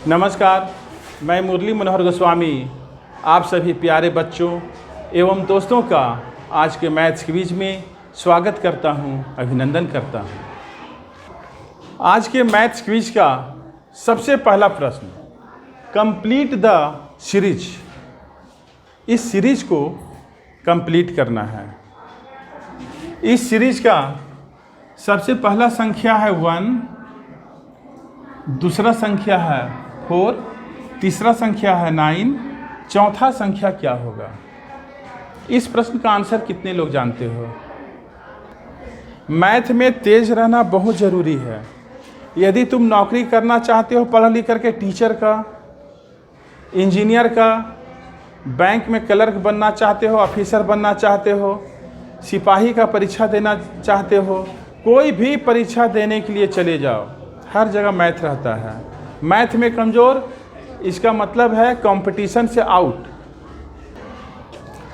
नमस्कार, मैं मुरली मनोहर गोस्वामी आप सभी प्यारे बच्चों एवं दोस्तों का आज के मैथ्स क्विज में स्वागत करता हूं, अभिनंदन करता हूं। आज के मैथ्स क्विज का सबसे पहला प्रश्न, कंप्लीट द सीरीज। इस सीरीज को कंप्लीट करना है। इस सीरीज का सबसे पहला संख्या है 1, दूसरा संख्या है 4, तीसरा संख्या है 9, चौथा संख्या क्या होगा? इस प्रश्न का आंसर कितने लोग जानते हो? मैथ में तेज रहना बहुत ज़रूरी है। यदि तुम नौकरी करना चाहते हो पढ़ लिख करके, टीचर का, इंजीनियर का, बैंक में क्लर्क बनना चाहते हो, ऑफिसर बनना चाहते हो, सिपाही का परीक्षा देना चाहते हो, कोई भी परीक्षा देने के लिए चले जाओ, हर जगह मैथ रहता है। मैथ में कमज़ोर, इसका मतलब है कंपटीशन से आउट।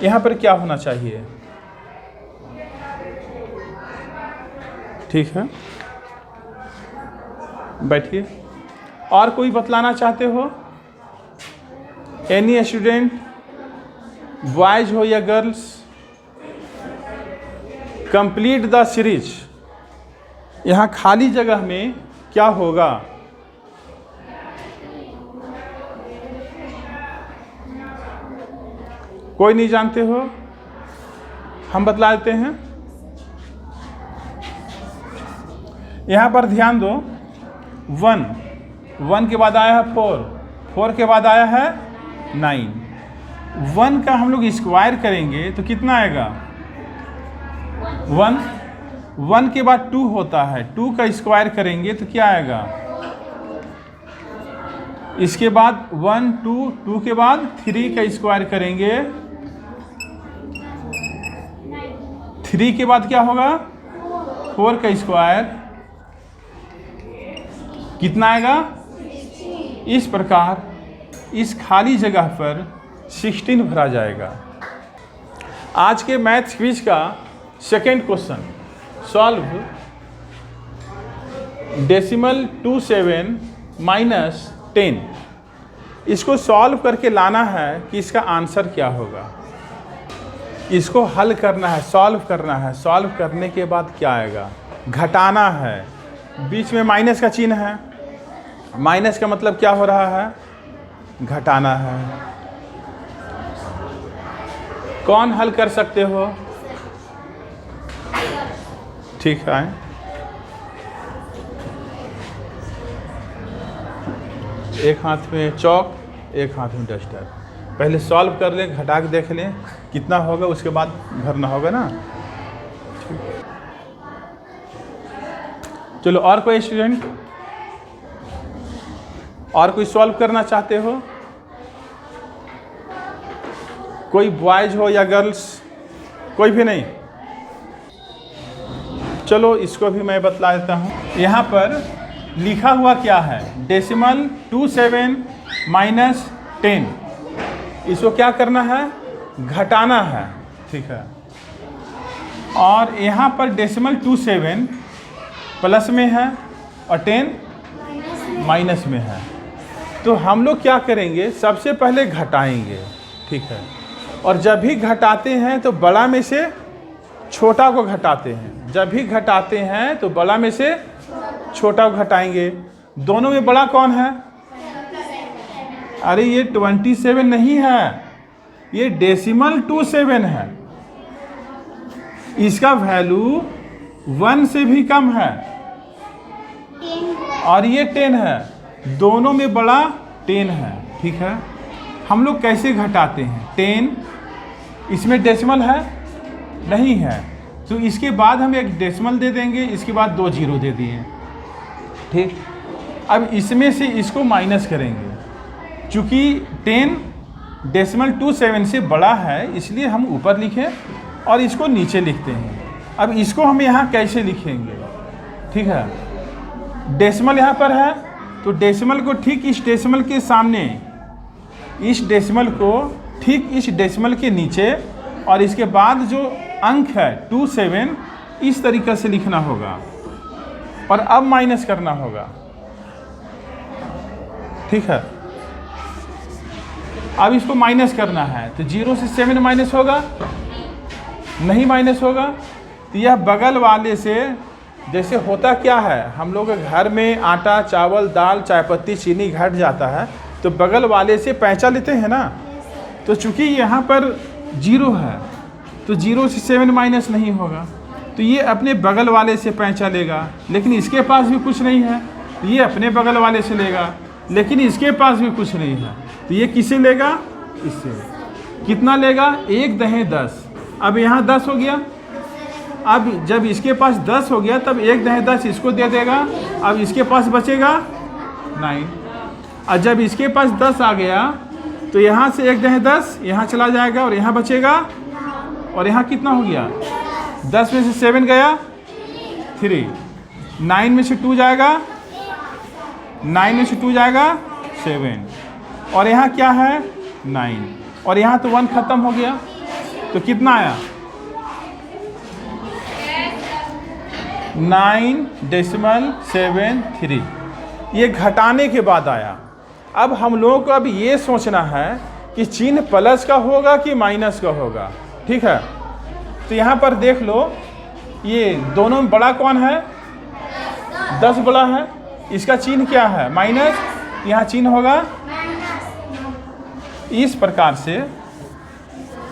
यहाँ पर क्या होना चाहिए? ठीक है, बैठिए। और कोई बतलाना चाहते हो? एनी स्टूडेंट, बॉयज हो या गर्ल्स? Complete the series. यहाँ खाली जगह में क्या होगा? कोई नहीं जानते हो? हम बतला देते हैं। यहाँ पर ध्यान दो, 1 के बाद आया है 4 के बाद आया है 9। 1 का हम लोग स्क्वायर करेंगे तो कितना आएगा? 1 के बाद 2 होता है, 2 का स्क्वायर करेंगे तो क्या आएगा? इसके बाद 1 2 के बाद 3 का स्क्वायर करेंगे, 3 के बाद क्या होगा? 4 का स्क्वायर, कितना आएगा? इस प्रकार इस खाली जगह पर 16 भरा जाएगा। आज के मैथ्स क्विज का second question, solve decimal 27 minus 10। इसको सॉल्व करके लाना है कि इसका आंसर क्या होगा। इसको हल करना है, सॉल्व करना है। सॉल्व करने के बाद क्या आएगा? घटाना है। बीच में माइनस का चिन्ह है, माइनस का मतलब क्या हो रहा है? घटाना है। कौन हल कर सकते हो? ठीक है, एक हाथ में चौक, एक हाथ में डस्टर। पहले सॉल्व कर लें, घटा के देख लें कितना होगा, उसके बाद भरना होगा ना। चलो, और कोई स्टूडेंट, और कोई सॉल्व करना चाहते हो? कोई बॉयज हो या गर्ल्स? कोई भी नहीं? चलो, इसको भी मैं बतला देता हूँ। यहाँ पर लिखा हुआ क्या है? Decimal 27 minus 10। इसको क्या करना है? घटाना है। ठीक है, और यहाँ पर डेसिमल 27 प्लस में है और 10 माइनस में है। तो हम लोग क्या करेंगे? सबसे पहले घटाएंगे। ठीक है, और जब भी घटाते हैं तो बड़ा में से छोटा को घटाते हैं। जब भी घटाते हैं तो बड़ा में से छोटा को घटाएंगे। दोनों में बड़ा कौन है? अरे ये 27 नहीं है, ये डेसिमल 27 है। इसका वैल्यू 1 से भी कम है और ये 10 है। दोनों में बड़ा 10 है। ठीक है, हम लोग कैसे घटाते हैं? 10, इसमें डेसिमल है? नहीं है, तो इसके बाद हम एक डेसिमल दे देंगे, इसके बाद 2 जीरो दे दिए। ठीक, अब इसमें से इसको माइनस करेंगे। चूँकि 10 डेसिमल 27 से बड़ा है, इसलिए हम ऊपर लिखें और इसको नीचे लिखते हैं। अब इसको हम यहाँ कैसे लिखेंगे? ठीक है, डेसिमल यहाँ पर है तो डेसिमल को ठीक इस डेसिमल के सामने, इस डेसिमल को ठीक इस डेसिमल के नीचे, और इसके बाद जो अंक है 27, इस तरीक़े से लिखना होगा और अब माइनस करना होगा। ठीक है। अब इसको माइनस करना है, तो 0 से 7 माइनस होगा, नहीं माइनस होगा। तो यह बगल वाले से, जैसे होता क्या है, हम लोग घर में आटा, चावल, दाल, चाय पत्ती, चीनी घट जाता है तो बगल वाले से पैंचा लेते हैं ना। तो चूंकि यहाँ पर 0 है तो 0 से 7 माइनस नहीं होगा, तो ये अपने बगल वाले से पैंचा लेगा। लेकिन इसके पास भी कुछ नहीं है, तो ये अपने बगल वाले से लेगा। लेकिन इसके पास भी कुछ नहीं है, तो ये किसे लेगा? इससे। कितना लेगा? 1 दहे 10। अब यहाँ 10 हो गया। अब जब इसके पास 10 हो गया तब 1 दहे 10 इसको दे देगा। अब इसके पास बचेगा 9। और जब इसके पास 10 आ गया तो यहाँ से 1 दहे 10 यहाँ चला जाएगा और यहाँ बचेगा। और यहाँ कितना हो गया? 10 में से 7 गया 3, 9 में से 2 जाएगा, 9 में से 2 जाएगा 7, और यहाँ क्या है? 9, और यहाँ तो 1 खत्म हो गया। तो कितना आया? 9.73। ये घटाने के बाद आया। अब हम लोगों को अब ये सोचना है कि चिन्ह प्लस का होगा कि माइनस का होगा, ठीक है। तो यहाँ पर देख लो, ये दोनों में बड़ा कौन है? 10 बड़ा है। इसका चिन्ह क्या है? माइनस। यहाँ चिन्ह होगा। इस प्रकार से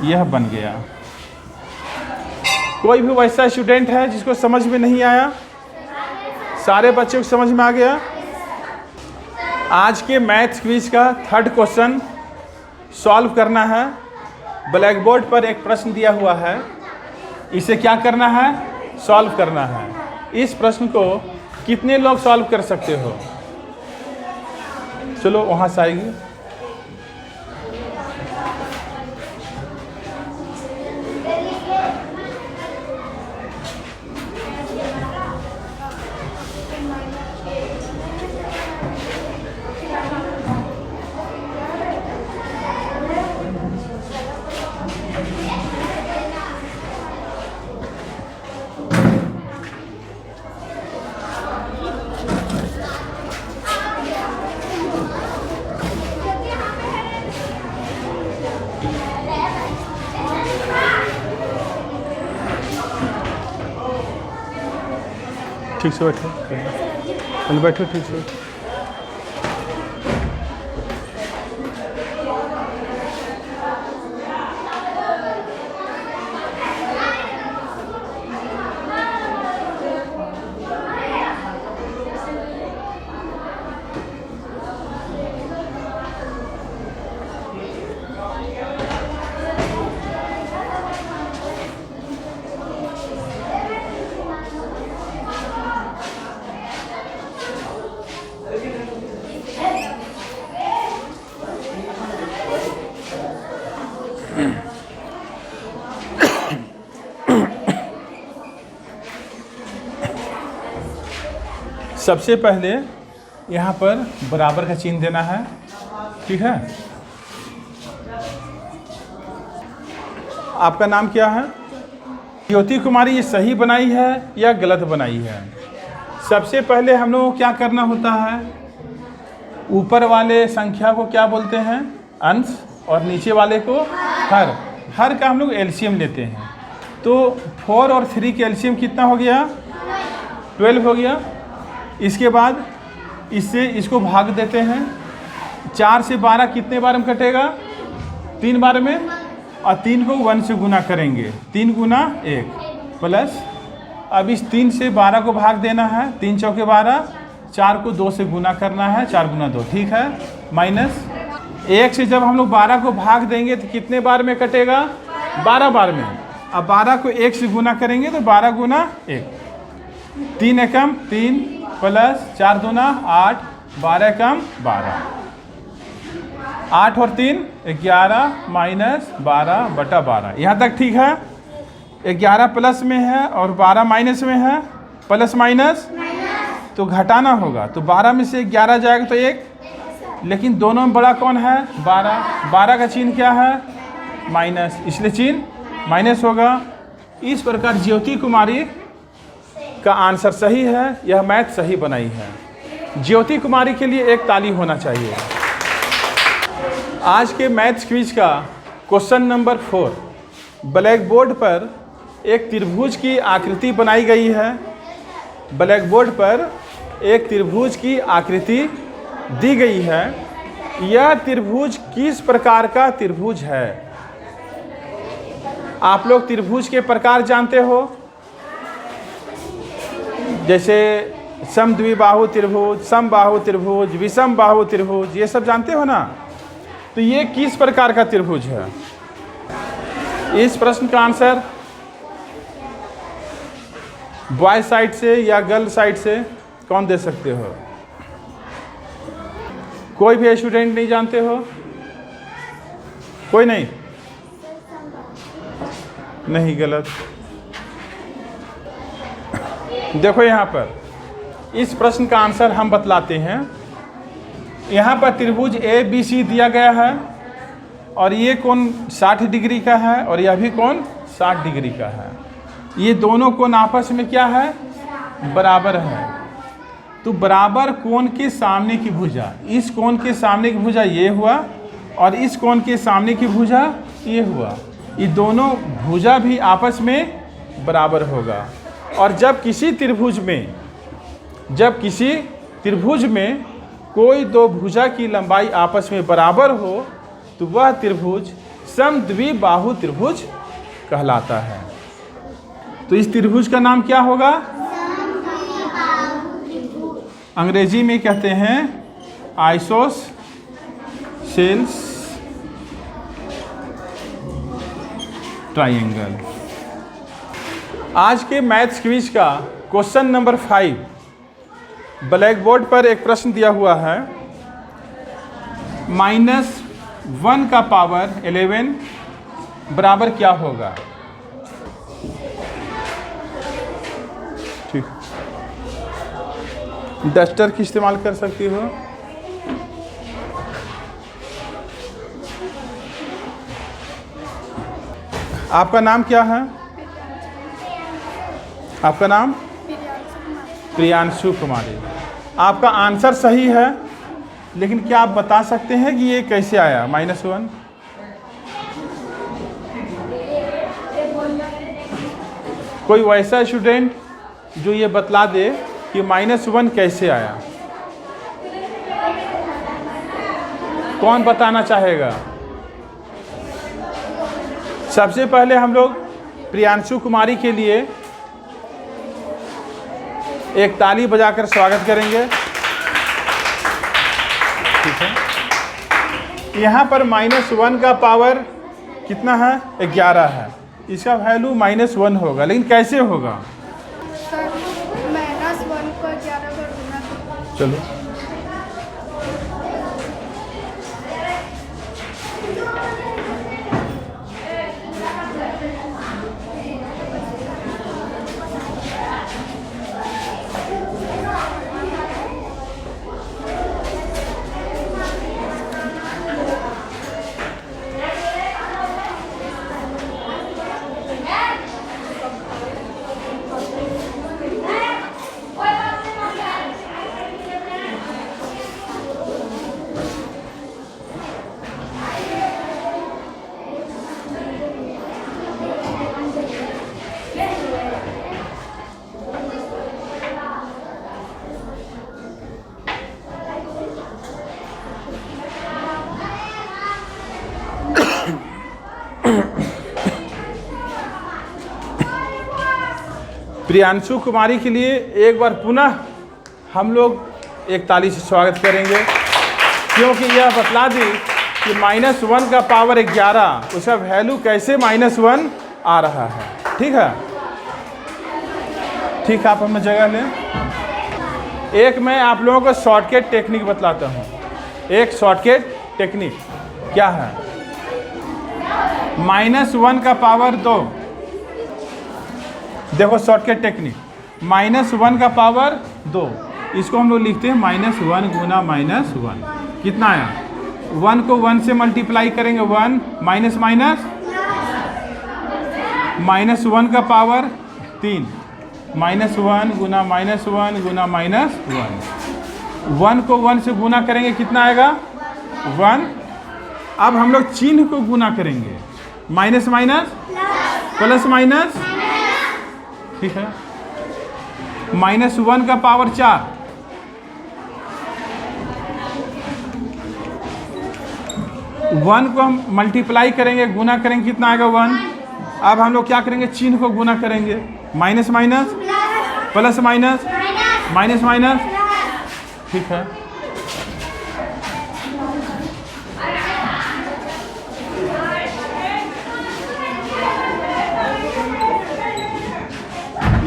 यह बन गया। कोई भी वैसा स्टूडेंट है जिसको समझ में नहीं आया? सारे बच्चों को समझ में आ गया? आज के मैथ्स क्विज का 3rd क्वेश्चन सॉल्व करना है। ब्लैक बोर्ड पर एक प्रश्न दिया हुआ है, इसे क्या करना है? सॉल्व करना है। इस प्रश्न को कितने लोग सॉल्व कर सकते हो? चलो वहाँ से आएगी। ठीक से बैठो, पहले बैठो ठीक से। सबसे पहले यहाँ पर बराबर का चिन्ह देना है, ठीक है। आपका नाम क्या है? ज्योति कुमारी। ये सही बनाई है या गलत बनाई है? सबसे पहले हम लोगों को क्या करना होता है? ऊपर वाले संख्या को क्या बोलते हैं? अंश, और नीचे वाले को हर। हर का हम लोग एलसीएम लेते हैं। तो 4 और 3 के एलसीएम कितना हो गया? 12 हो गया। इसके बाद इससे इसको भाग देते हैं। 4 से 12 कितने बार में कटेगा? 3 बार में, और 3 को 1 से गुना करेंगे। 3 गुना 1 प्लस, अब इस 3 से 12 को भाग देना है। 3 चौके 12, 4 को 2 से गुना करना है, 4 गुना 2, ठीक है। माइनस 1 से जब हम लोग 12 को भाग देंगे तो कितने बार में कटेगा? 12 बार में। अब 12 को 1 से गुना करेंगे तो 12 गुना 1, 3 एकम 3 प्लस 4 दूना 8, 12 एकम 12, 8 और 3 11 माइनस 12 बटा 12। यहाँ तक ठीक है? 11 प्लस में है और 12 माइनस में है, प्लस माइनस तो घटाना होगा। तो 12 में से 11 जाएगा तो 1, लेकिन दोनों में बड़ा कौन है? 12। 12 का चिन्ह क्या है? माइनस, इसलिए चिन्ह माइनस होगा। इस प्रकार ज्योति कुमारी का आंसर सही है। यह मैथ सही बनाई है। ज्योति कुमारी के लिए एक ताली होना चाहिए। आज के मैथ्स क्विज का क्वेश्चन नंबर 4। ब्लैक बोर्ड पर एक त्रिभुज की आकृति बनाई गई है। ब्लैक बोर्ड पर एक त्रिभुज की आकृति दी गई है। यह त्रिभुज किस प्रकार का त्रिभुज है? आप लोग त्रिभुज के प्रकार जानते हो, जैसे समद्विबाहु त्रिभुज, समबाहु त्रिभुज, विषम बाहु त्रिभुज, ये सब जानते हो ना। तो ये किस प्रकार का त्रिभुज है? इस प्रश्न का आंसर बॉय साइड से या गर्ल साइड से कौन दे सकते हो? कोई भी स्टूडेंट नहीं जानते हो? कोई नहीं? नहीं, गलत। देखो यहाँ पर इस प्रश्न का आंसर हम बतलाते हैं। यहाँ पर त्रिभुज ABC दिया गया है और ये कोण 60 डिग्री का है और यह भी कोण 60 डिग्री का है। ये दोनों कोण आपस में क्या है? बराबर है। तो बराबर कोण के सामने की भुजा, इस कोण के सामने की भुजा ये हुआ और इस कोण के सामने की भुजा ये हुआ। ये दोनों भुजा भी आपस में बराबर होगा। और जब किसी त्रिभुज में कोई दो भुजा की लंबाई आपस में बराबर हो तो वह त्रिभुज समद्विबाहु त्रिभुज कहलाता है। तो इस त्रिभुज का नाम क्या होगा? अंग्रेजी में कहते हैं आइसोसेल्स ट्रायंगल। आज के मैथ्स क्विज का क्वेश्चन नंबर 5। ब्लैक बोर्ड पर एक प्रश्न दिया हुआ है। -1 का पावर 11 बराबर क्या होगा? ठीक, डस्टर की इस्तेमाल कर सकती हो। आपका नाम क्या है? आपका नाम? प्रियांशु कुमारी। आपका आंसर सही है, लेकिन क्या आप बता सकते हैं कि ये कैसे आया -1? कोई वैसा स्टूडेंट जो ये बतला दे कि -1 कैसे आया? कौन बताना चाहेगा? सबसे पहले हम लोग प्रियांशु कुमारी के लिए एक ताली बजाकर स्वागत करेंगे। ठीक है। यहाँ पर -1 का पावर कितना है? 11 है। इसका वैल्यू -1 होगा, लेकिन कैसे होगा? सर, -1 को 11 कर दूंगा। चलो, प्रियांशु कुमारी के लिए एक बार पुनः हम लोग एक ताली से स्वागत करेंगे, क्योंकि यह बतला दी कि -1 का पावर 11, उसका वैल्यू कैसे -1 आ रहा है। ठीक है, ठीक, आप हमें जगह लें। एक मैं आप लोगों को शॉर्टकट टेक्निक बतलाता हूँ। एक शॉर्टकट टेक्निक क्या है? -1 का पावर 2। देखो शॉर्टकट टेक्निक, -1 का पावर 2, इसको हम लोग लिखते हैं -1 गुना -1। कितना आया? 1 को 1 से मल्टीप्लाई करेंगे, 1 माइनस माइनस -1 का पावर 3, -1 गुना -1 गुना -1। 1 को 1 से गुना करेंगे, कितना आएगा? 1 अब हम लोग चिन्ह को गुना करेंगे, माइनस माइनस प्लस माइनस, ठीक है। -1 का पावर 4, वन को हम मल्टीप्लाई करेंगे, गुना करेंगे, कितना आएगा 1। अब हम लोग क्या करेंगे, चिन्ह को गुना करेंगे, minus minus plus minus, minus minus, ठीक है।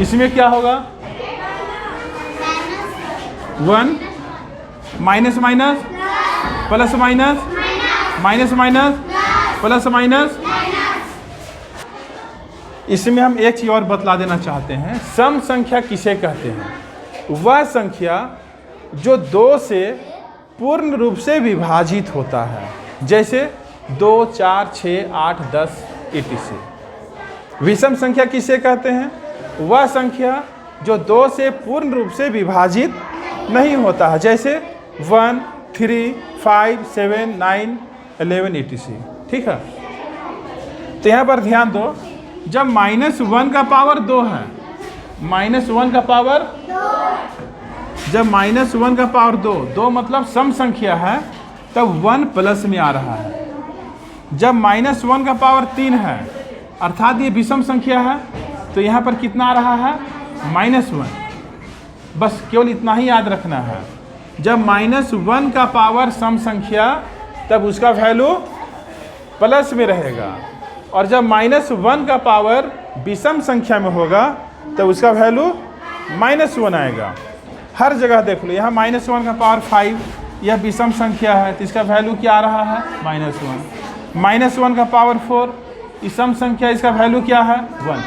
इसमें क्या होगा, 1 minus minus plus minus, minus minus plus minus. इसमें हम एक चीज़ और बतला देना चाहते हैं, सम संख्या किसे कहते हैं? वह संख्या जो 2 से पूर्ण रूप से विभाजित होता है, जैसे 2, 4, 6, 8, 10 etc। विषम संख्या किसे कहते हैं? वह संख्या जो 2 से पूर्ण रूप से विभाजित नहीं होता है, जैसे 1, 3, 5, 7, 9, 11 etc। ठीक है। तो यहाँ पर ध्यान दो, जब -1 का पावर 2 है, -1 का पावर, जब -1 का पावर 2 मतलब सम संख्या है, तब 1 प्लस में आ रहा है। जब -1 का पावर 3 है, अर्थात ये विषम संख्या है, तो यहाँ पर कितना आ रहा है, -1। बस केवल इतना ही याद रखना है, जब -1 का पावर सम संख्या, तब उसका वैल्यू प्लस में रहेगा, और जब -1 का पावर विषम संख्या में होगा, तब उसका वैल्यू -1 आएगा। हर जगह देख लो, यहाँ -1 का पावर 5, यह विषम संख्या है, तो इसका वैल्यू क्या आ रहा है, -1। -1 का पावर 4, सम संख्या, इसका वैल्यू क्या है, 1।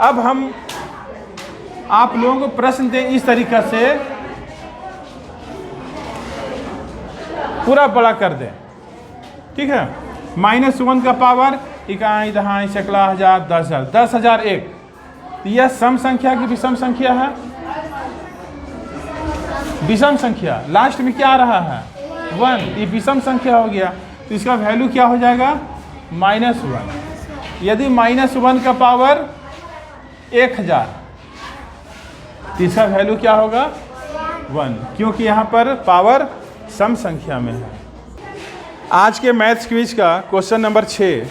अब हम आप लोगों को प्रश्न दें इस तरीक़ा से, पूरा बड़ा कर दें, ठीक है। -1 का पावर इकाई, दहाई, सैकड़ा, हजार, 10,000, 10,001, तो यह सम संख्या की विषम संख्या है, विषम संख्या। लास्ट में क्या आ रहा है, 1, ये विषम संख्या हो गया, तो इसका वैल्यू क्या हो जाएगा, -1। यदि -1 का पावर 1000, तो इसका वैल्यू क्या होगा, 1, क्योंकि यहाँ पर पावर सम संख्या में है। आज के मैथ्स क्विज का क्वेश्चन नंबर 6,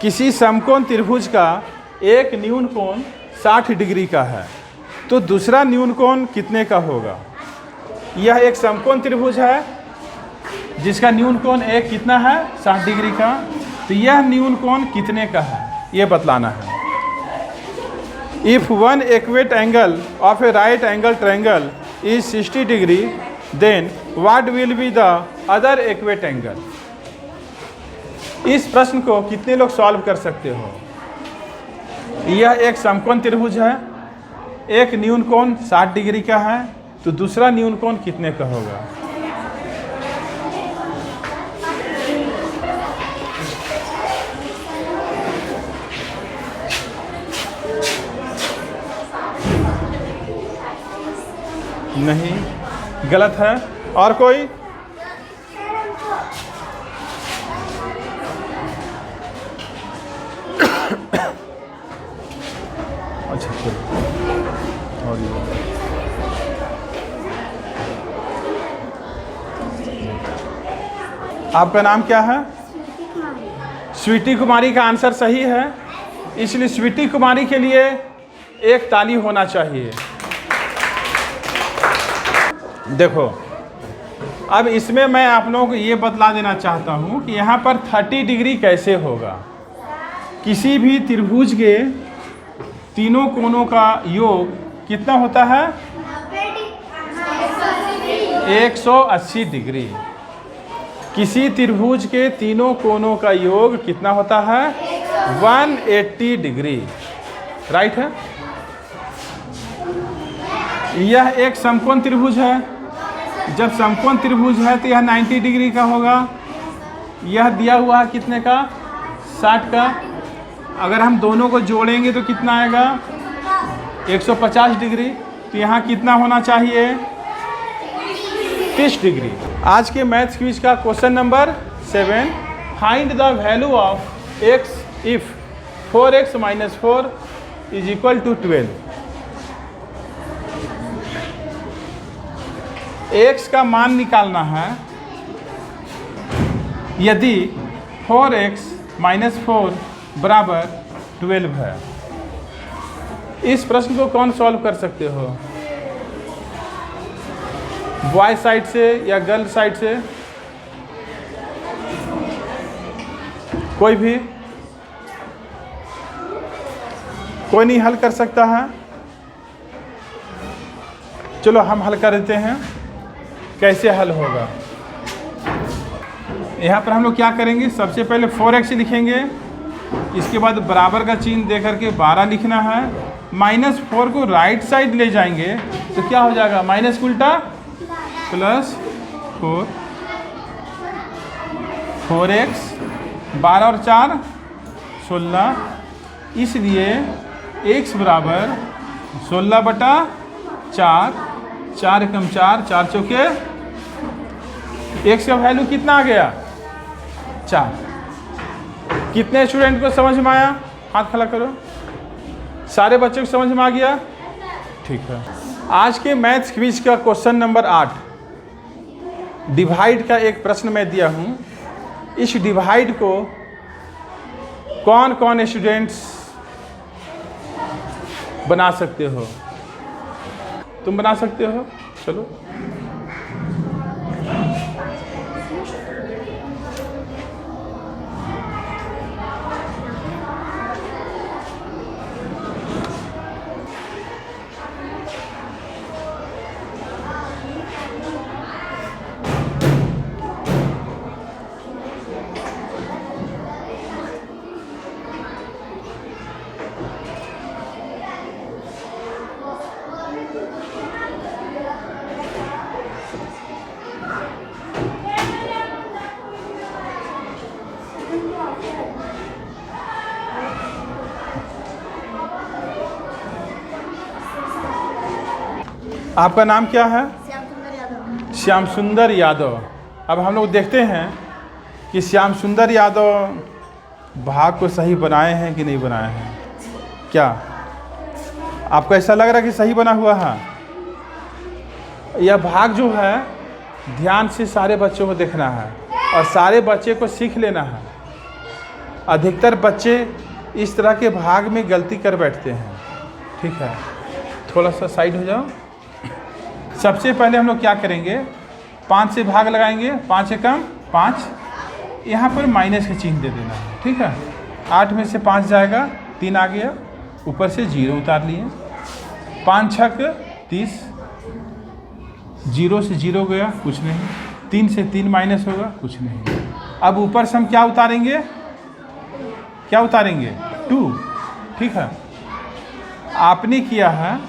किसी समकोण त्रिभुज का एक न्यून कोण 60 डिग्री का है, तो दूसरा न्यून कोण कितने का होगा? यह एक समकोण त्रिभुज है जिसका न्यून कोण एक कितना है, 60 डिग्री का, तो यह न्यून कोण कितने का है, ये बतलाना है। If one equate angle of a right angle triangle is 60 degree, then what will be the other equate angle? इस प्रश्न को कितने लोग सॉल्व कर सकते हो? यह एक समकोण त्रिभुज है, एक न्यून कोण 60 डिग्री का है, तो दूसरा न्यून कोण कितने का होगा? नहीं, गलत है। और कोई? अच्छा चलो, और आपका नाम क्या है? स्वीटी कुमारी का आंसर सही है, इसलिए स्वीटी कुमारी के लिए एक ताली होना चाहिए। देखो, अब इसमें मैं आप लोगों को ये बतला देना चाहता हूँ कि यहाँ पर 30 डिग्री कैसे होगा। किसी भी त्रिभुज के तीनों कोणों का योग कितना होता है? 180 डिग्री। किसी त्रिभुज के तीनों कोणों का योग कितना होता है? 180 डिग्री। राइट है। यह एक समकोण त्रिभुज है। जब समकोण त्रिभुज है तो यह 90 डिग्री का होगा। यह दिया हुआ है कितने का? 60 का। अगर हम दोनों को जोड़ेंगे तो कितना आएगा? 150 डिग्री। तो यहाँ कितना होना चाहिए? 30 डिग्री। आज के मैथ्स क्विज का question number 7, find the value of x if 4x minus 4 is equal to 12। x का मान निकालना है यदि 4x माइनस 4 बराबर 12 है। इस प्रश्न को कौन सॉल्व कर सकते हो? बॉय साइड से या गर्ल साइड से? कोई भी? कोई नहीं हल कर सकता है? चलो हम हल कर देते हैं। कैसे हल होगा? यहाँ पर हम लोग क्या करेंगे, सबसे पहले 4x लिखेंगे, इसके बाद बराबर का चिन्ह दे करके 12 लिखना है। माइनस 4 को राइट साइड ले जाएंगे तो क्या हो जाएगा, माइनस का उल्टा प्लस 4, 4x, 12 और 4 16, इसलिए x बराबर 16/4, 4 एकम 4, 4 चौके, x का वैल्यू कितना आ गया, 4। कितने स्टूडेंट को समझ में आया? हाथ खड़ा करो। सारे बच्चों को समझ में आ गया? ठीक है। आज के मैथ्स क्विज का क्वेश्चन नंबर 8, डिवाइड का एक प्रश्न मैं दिया हूँ। इस डिवाइड को कौन कौन स्टूडेंट्स बना सकते हो? तुम बना सकते हो? चलो। आपका नाम क्या है? श्याम सुंदर यादव। अब हम लोग देखते हैं कि श्याम सुंदर यादव भाग को सही बनाए हैं कि नहीं बनाए हैं। क्या आपको ऐसा लग रहा है कि सही बना हुआ है? यह भाग जो है ध्यान से सारे बच्चों को देखना है और सारे बच्चे को सीख लेना है। अधिकतर बच्चे इस तरह के भाग में गलती कर बैठते हैं। ठीक है, थोड़ा सा साइड हो जाओ। सबसे पहले हम लोग क्या करेंगे, 5 से भाग लगाएंगे, 5 एकम 5, यहाँ पर माइनस का चिन्ह दे देना है। ठीक है, 8 में से 5 जाएगा, 3 आ गया, ऊपर से 0 उतार लिए। 5 छक 30, 0 से 0 गया, कुछ नहीं। 3 से 3 माइनस होगा, कुछ नहीं। अब ऊपर से हम क्या उतारेंगे, क्या उतारेंगे, 2। ठीक है, आपने किया है।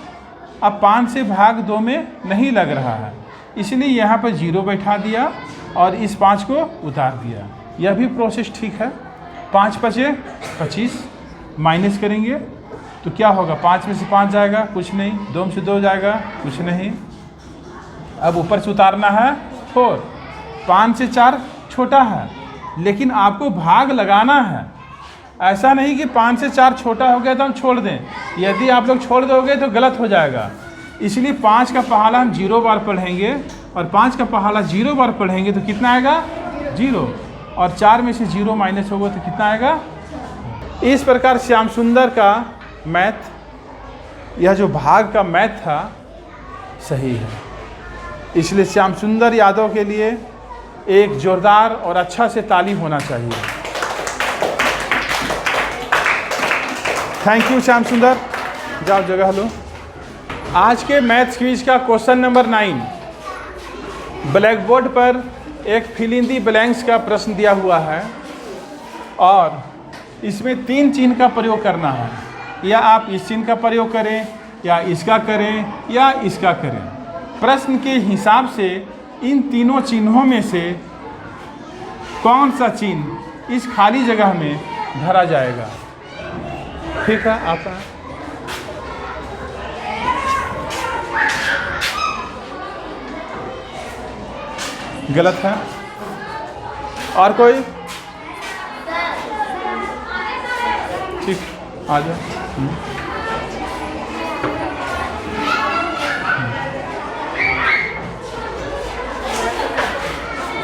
अब 5 से भाग 2 में नहीं लग रहा है, इसलिए यहाँ पर 0 बैठा दिया और इस 5 को उतार दिया। यह भी प्रोसेस ठीक है। 5 बचे 25, माइनस करेंगे तो क्या होगा, 5 में से 5 जाएगा, कुछ नहीं। 2 में से 2 जाएगा, कुछ नहीं। अब ऊपर से उतारना है 4। 5 से 4 छोटा है, लेकिन आपको भाग लगाना है। ऐसा नहीं कि 5 से 4 छोटा हो गया तो हम छोड़ दें। यदि आप लोग छोड़ दोगे तो गलत हो जाएगा। इसलिए 5 का पहाड़ा हम 0 बार पढ़ेंगे और 5 का पहाड़ा 0 बार पढ़ेंगे तो कितना आएगा, 0। और 4 में से 0 माइनस होगा तो कितना आएगा। इस प्रकार श्याम सुंदर का मैथ, यह जो भाग का मैथ था, सही है। इसलिए श्याम सुंदर यादव के लिए एक जोरदार और अच्छा से ताली होना चाहिए। थैंक यू श्याम सुंदर, जाओ जगह लो। आज के मैथ्स क्विज का क्वेश्चन नंबर 9, ब्लैक बोर्ड पर एक फिल इन दी ब्लैंक्स का प्रश्न दिया हुआ है और इसमें 3 चिन्ह का प्रयोग करना है। या आप इस चिन्ह का प्रयोग करें, या इसका करें, या इसका करें। प्रश्न के हिसाब से इन तीनों चिन्हों में से कौन सा चिन्ह इस खाली जगह में भरा जाएगा। ठीक है, आपका गलत है। और कोई? आ जाओ।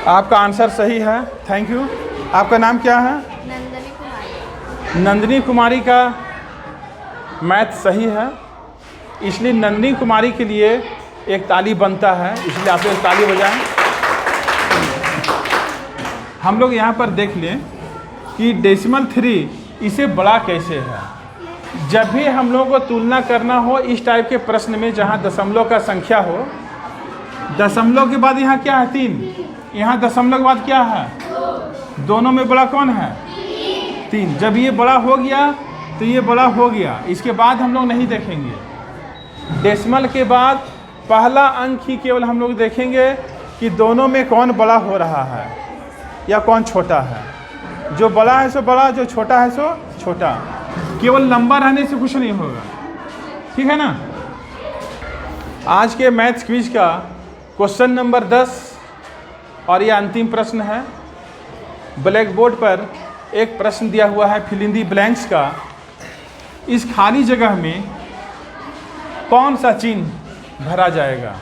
आपका आंसर सही है, थैंक यू। आपका नाम क्या है? नंदनी कुमारी। नंदिनी कुमारी का मैथ सही है, इसलिए नंदिनी कुमारी के लिए एक ताली बनता है, इसलिए आप एक ताली बजाएं। हम लोग यहाँ पर देख लें कि डेसिमल 3 इसे बड़ा कैसे है। जब भी हम लोगों को तुलना करना हो इस टाइप के प्रश्न में जहाँ दशमलव का संख्या हो, दशमलव के बाद यहाँ क्या है 3, यहाँ दशमलव के बाद क्या है, दोनों में बड़ा कौन है 3। जब ये बड़ा हो गया तो ये बड़ा हो गया, इसके बाद हम लोग नहीं देखेंगे। डेसिमल के बाद पहला अंक ही केवल हम लोग देखेंगे कि दोनों में कौन बड़ा हो रहा है या कौन छोटा है। जो बड़ा है सो बड़ा, जो छोटा है सो छोटा। केवल नंबर रहने से कुछ नहीं होगा, ठीक है ना। आज के मैथ्स क्विज का क्वेश्चन नंबर 10 और ये अंतिम प्रश्न है। ब्लैक बोर्ड पर एक प्रश्न दिया हुआ है फिल इन दी ब्लैंक्स का। इस खाली जगह में कौन सा चिन्ह भरा जाएगा?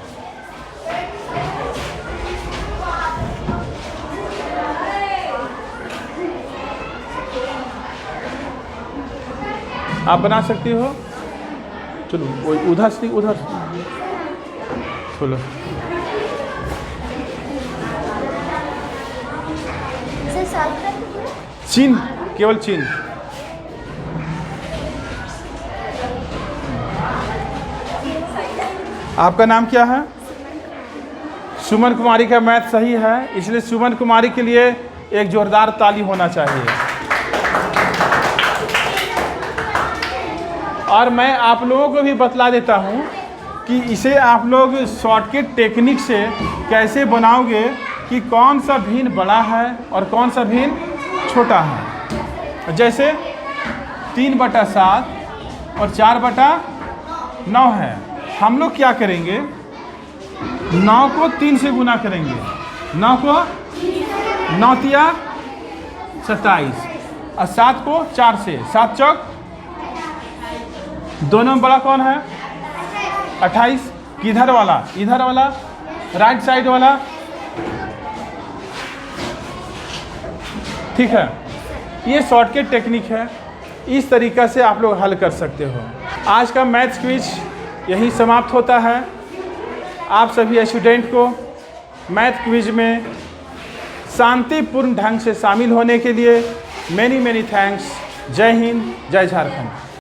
आप बना सकती हो। चलो उधर से उधर चलो। चिन्ह, केवल चिन्ह। आपका नाम क्या है? सुमन कुमारी का मैथ सही है, इसलिए सुमन कुमारी के लिए एक जोरदार ताली होना चाहिए। और मैं आप लोगों को भी बतला देता हूँ कि इसे आप लोग शॉर्टकट टेक्निक से कैसे बनाओगे कि कौन सा भिन्न बड़ा है और कौन सा भिन्न छोटा है। जैसे 3/7 और 4/9 है। हम लोग क्या करेंगे, 9 को 3 से गुना करेंगे। 9 को 9 तिया 27 और 7 को 4 से, 7 चौक, दोनों में बड़ा कौन है 28। किधर वाला? इधर वाला, राइट साइड वाला, ठीक है। ये शॉर्टकट टेक्निक है, इस तरीक़ा से आप लोग हल कर सकते हो। आज का मैथ्स क्विज यही समाप्त होता है। आप सभी स्टूडेंट को मैथ क्विज में शांतिपूर्ण ढंग से शामिल होने के लिए मेनी थैंक्स। जय हिंद, जय झारखंड।